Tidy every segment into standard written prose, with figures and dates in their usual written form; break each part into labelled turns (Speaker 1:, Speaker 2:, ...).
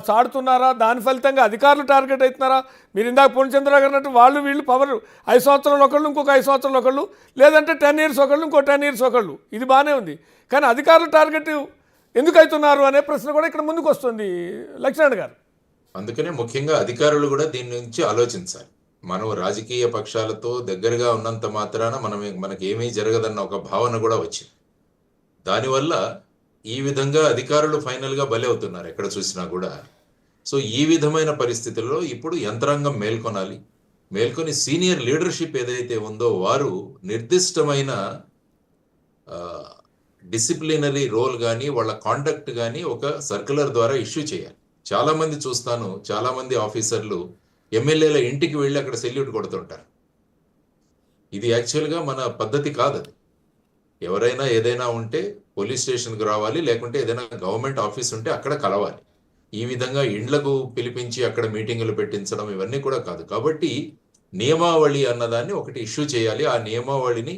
Speaker 1: చాడుతున్నారా? దాని ఫలితంగా అధికారులు టార్గెట్ అవుతున్నారా? మీరు ఇందాక పూర్ణచంద్ర గారు అన్నట్టు వాళ్ళు వీళ్ళు పవర్ 5 సంవత్సరాలు ఒకళ్ళు, ఇంకొక 5 సంవత్సరాలు ఒకళ్ళు, లేదంటే 10 ఇయర్స్ ఒకళ్ళు, ఇంకో 10 ఇయర్స్ ఒకళ్ళు. ఇది బాగానే ఉంది. కానీ అధికారులు టార్గెట్ ఎందుకు అవుతున్నారు అనే ప్రశ్న కూడా ఇక్కడ ముందుకు వస్తుంది లక్ష్మణ్ గారు.
Speaker 2: అందుకనే ముఖ్యంగా అధికారులు కూడా దీని నుంచి ఆలోచించాలి. మనం రాజకీయ పక్షాలతో దగ్గరగా ఉన్నంత మాత్రాన మనకి ఏమీ జరగదన్న ఒక భావన కూడా వచ్చింది. దానివల్ల ఈ విధంగా అధికారులు ఫైనల్గా బలి అవుతున్నారు ఎక్కడ చూసినా కూడా. సో ఈ విధమైన పరిస్థితుల్లో ఇప్పుడు యంత్రాంగం మేల్కొని సీనియర్ లీడర్షిప్ ఏదైతే ఉందో వారు నిర్దిష్టమైన డిసిప్లినరీ రోల్ కానీ వాళ్ళ కాండక్ట్ కానీ ఒక సర్క్యులర్ ద్వారా ఇష్యూ చేయాలి. చాలా మంది చూస్తాను, చాలా మంది ఆఫీసర్లు ఎమ్మెల్యేల ఇంటికి వెళ్ళి అక్కడ సెల్యూట్ కొడుతుంటారు. ఇది యాక్చువల్గా మన పద్ధతి కాదు. అది ఎవరైనా ఏదైనా ఉంటే పోలీస్ స్టేషన్కి రావాలి, లేకుంటే ఏదైనా గవర్నమెంట్ ఆఫీస్ ఉంటే అక్కడ కలవాలి. ఈ విధంగా ఇండ్లకు పిలిపించి అక్కడ మీటింగులు పెట్టించడం ఇవన్నీ కూడా కాదు. కాబట్టి నియమావళి అన్నదాన్ని ఒకటి ఇష్యూ చేయాలి. ఆ నియమావళిని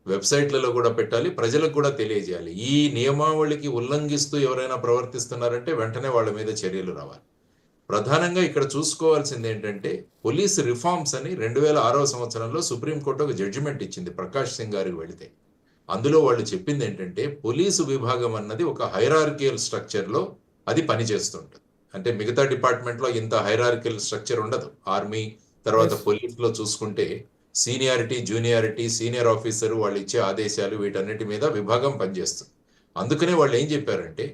Speaker 2: వెబ్సైట్లలో కూడా పెట్టాలి, ప్రజలకు కూడా తెలియజేయాలి. ఈ నియమావళికి ఉల్లంఘిస్తూ ఎవరైనా ప్రవర్తిస్తున్నారంటే వెంటనే వాళ్ళ మీద చర్యలు రావాలి. ప్రధానంగా ఇక్కడ చూసుకోవాల్సింది ఏంటంటే పోలీస్ రిఫార్మ్స్ అని 2006వ సంవత్సరంలో సుప్రీంకోర్టు ఒక జడ్జిమెంట్ ఇచ్చింది ప్రకాష్ సింగ్ గారికి వెళితే. అందులో వాళ్ళు చెప్పింది ఏంటంటే పోలీసు విభాగం అన్నది ఒక హైరార్కియల్ స్ట్రక్చర్లో అది పనిచేస్తుంటుంది. అంటే మిగతా డిపార్ట్మెంట్లో ఇంత హైరార్కియల్ స్ట్రక్చర్ ఉండదు. ఆర్మీ తర్వాత పోలీసులో చూసుకుంటే సీనియారిటీ, జూనియారిటీ, సీనియర్ ఆఫీసర్ వాళ్ళు ఇచ్చే ఆదేశాలు వీటన్నిటి మీద విభాగం పనిచేస్తుంది. అందుకనే వాళ్ళు ఏం చెప్పారంటే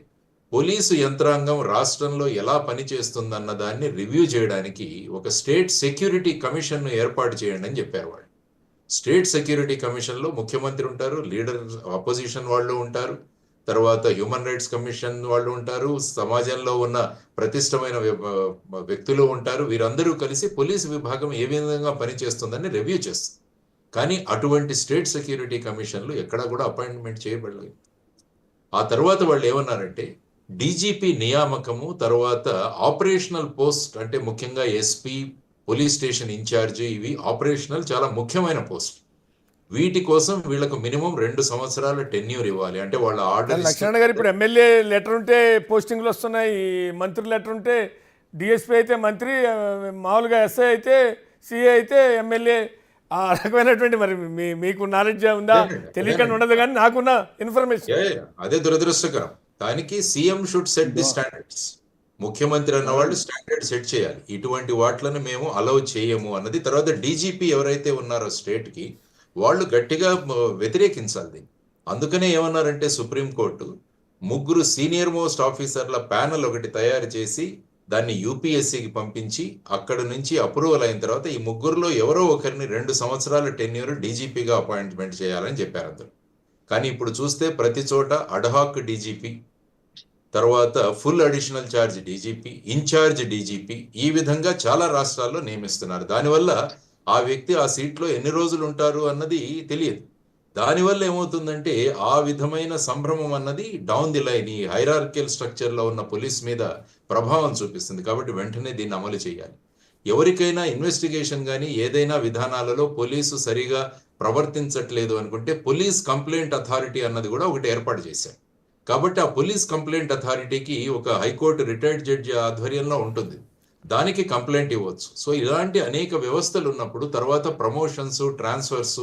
Speaker 2: పోలీసు యంత్రాంగం రాష్ట్రంలో ఎలా పనిచేస్తుందన్న దాన్ని రివ్యూ చేయడానికి ఒక స్టేట్ సెక్యూరిటీ కమిషన్ను ఏర్పాటు చేయండి అని చెప్పారు వాళ్ళు. స్టేట్ సెక్యూరిటీ కమిషన్లో ముఖ్యమంత్రి ఉంటారు, లీడర్ అపోజిషన్ వాళ్ళు ఉంటారు, తర్వాత హ్యూమన్ రైట్స్ కమిషన్ వాళ్ళు ఉంటారు, సమాజంలో ఉన్న ప్రతిష్టమైన వ్యక్తులు ఉంటారు. వీరందరూ కలిసి పోలీసు విభాగం ఏ విధంగా పనిచేస్తుందని రివ్యూ చేస్తుంది. కానీ అటువంటి స్టేట్ సెక్యూరిటీ కమిషన్లు ఎక్కడా కూడా అపాయింట్మెంట్ చేయబడలేదు. ఆ తర్వాత వాళ్ళు ఏమన్నారంటే డీజీపీ నియామకము, తర్వాత ఆపరేషనల్ పోస్ట్ అంటే ముఖ్యంగా ఎస్పీ, పోలీస్ స్టేషన్ ఇన్ఛార్జి, ఇవి ఆపరేషనల్ చాలా ముఖ్యమైన పోస్ట్. వీటి కోసం వీళ్ళకు మినిమం 2 సంవత్సరాల టెన్యూర్ ఇవ్వాలి. అంటే వాళ్ళ ఆర్డర్.
Speaker 1: లక్ష్మణ్ గారు ఇప్పుడు ఎమ్మెల్యే లెటర్ ఉంటే పోస్టింగ్లు వస్తున్నాయి, మంత్రి లెటర్ ఉంటే డిఎస్పీ అయితే మంత్రి, మామూలుగా ఎస్ఐ అయితే సిఏ అయితే ఎమ్మెల్యే. ఆ రకమైనటువంటి మరి మీకు నాలెడ్జ్ ఉందా? తెలియకుండా ఉండదు, కానీ నాకున్న ఇన్ఫర్మేషన్
Speaker 2: అదే దురదృష్టకరం. దానికి CM should set the standards. ముఖ్యమంత్రి అన్న వాళ్ళు స్టాండర్డ్ సెట్ చేయాలి. ఇటువంటి వాట్లను మేము అలౌ చేయము అన్నది. తర్వాత డీజీపీ ఎవరైతే ఉన్నారో స్టేట్కి వాళ్ళు గట్టిగా వ్యతిరేకించాలి. అందుకనే ఏమన్నారంటే సుప్రీంకోర్టు 3 సీనియర్ మోస్ట్ ఆఫీసర్ల ప్యానెల్ ఒకటి తయారు చేసి దాన్ని యూపీఎస్సీకి పంపించి అక్కడ నుంచి అప్రూవల్ అయిన తర్వాత ఈ 3లో ఎవరో ఒకరిని 2 సంవత్సరాల టెన్యూర్ డీజీపీగా అపాయింట్మెంట్ చేయాలని చెప్పారు అందరూ. కానీ ఇప్పుడు చూస్తే ప్రతి చోట అడ్హాక్ డీజీపీ, తర్వాత full additional charge DGP, in charge DGP, ఈ విధంగా చాలా రాష్ట్రాల్లో నియమిస్తున్నారు. దానివల్ల ఆ వ్యక్తి ఆ సీట్లో ఎన్ని రోజులు ఉంటారు అన్నది తెలియదు. దానివల్ల ఏమవుతుందంటే ఆ విధమైన సంభ్రమం అన్నది డౌన్ ది లైన్ ఈ హైరార్కియల్ స్ట్రక్చర్లో ఉన్న పోలీస్ మీద ప్రభావం చూపిస్తుంది. కాబట్టి వెంటనే దీన్ని అమలు చేయాలి. ఎవరికైనా ఇన్వెస్టిగేషన్ కానీ ఏదైనా విధానాలలో పోలీసు సరిగా ప్రవర్తించట్లేదు అనుకుంటే పోలీస్ కంప్లైంట్ అథారిటీ అన్నది కూడా ఒకటి ఏర్పాటు చేశారు. కాబట్టి ఆ పోలీస్ కంప్లైంట్ అథారిటీకి ఒక హైకోర్టు రిటైర్డ్ జడ్జి ఆధ్వర్యంలో ఉంటుంది, దానికి కంప్లైంట్ ఇవ్వచ్చు. సో ఇలాంటి అనేక వ్యవస్థలు ఉన్నప్పుడు తర్వాత ప్రమోషన్స్, ట్రాన్స్ఫర్స్,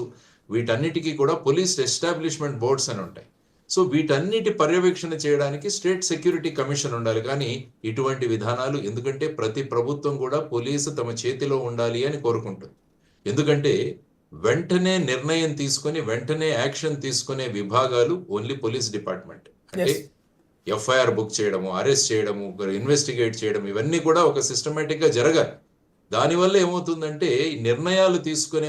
Speaker 2: వీటన్నిటికీ కూడా పోలీస్ ఎస్టాబ్లిష్మెంట్ బోర్డ్స్ అని ఉంటాయి. సో వీటన్నిటి పర్యవేక్షణ చేయడానికి స్టేట్ సెక్యూరిటీ కమిషన్ ఉండాలి. కానీ ఇటువంటి విధానాలు, ఎందుకంటే ప్రతి ప్రభుత్వం కూడా పోలీసు తమ చేతిలో ఉండాలి అని కోరుకుంటుంది. ఎందుకంటే వెంటనే నిర్ణయం తీసుకొని వెంటనే యాక్షన్ తీసుకునే విభాగాలు ఓన్లీ పోలీస్ డిపార్ట్మెంట్. అంటే ఎఫ్ఐఆర్ బుక్ చేయడము, అరెస్ట్ చేయడము, ఇన్వెస్టిగేట్ చేయడం, ఇవన్నీ కూడా ఒక సిస్టమేటిక్గా జరగాలి. దానివల్ల ఏమవుతుందంటే నిర్ణయాలు తీసుకునే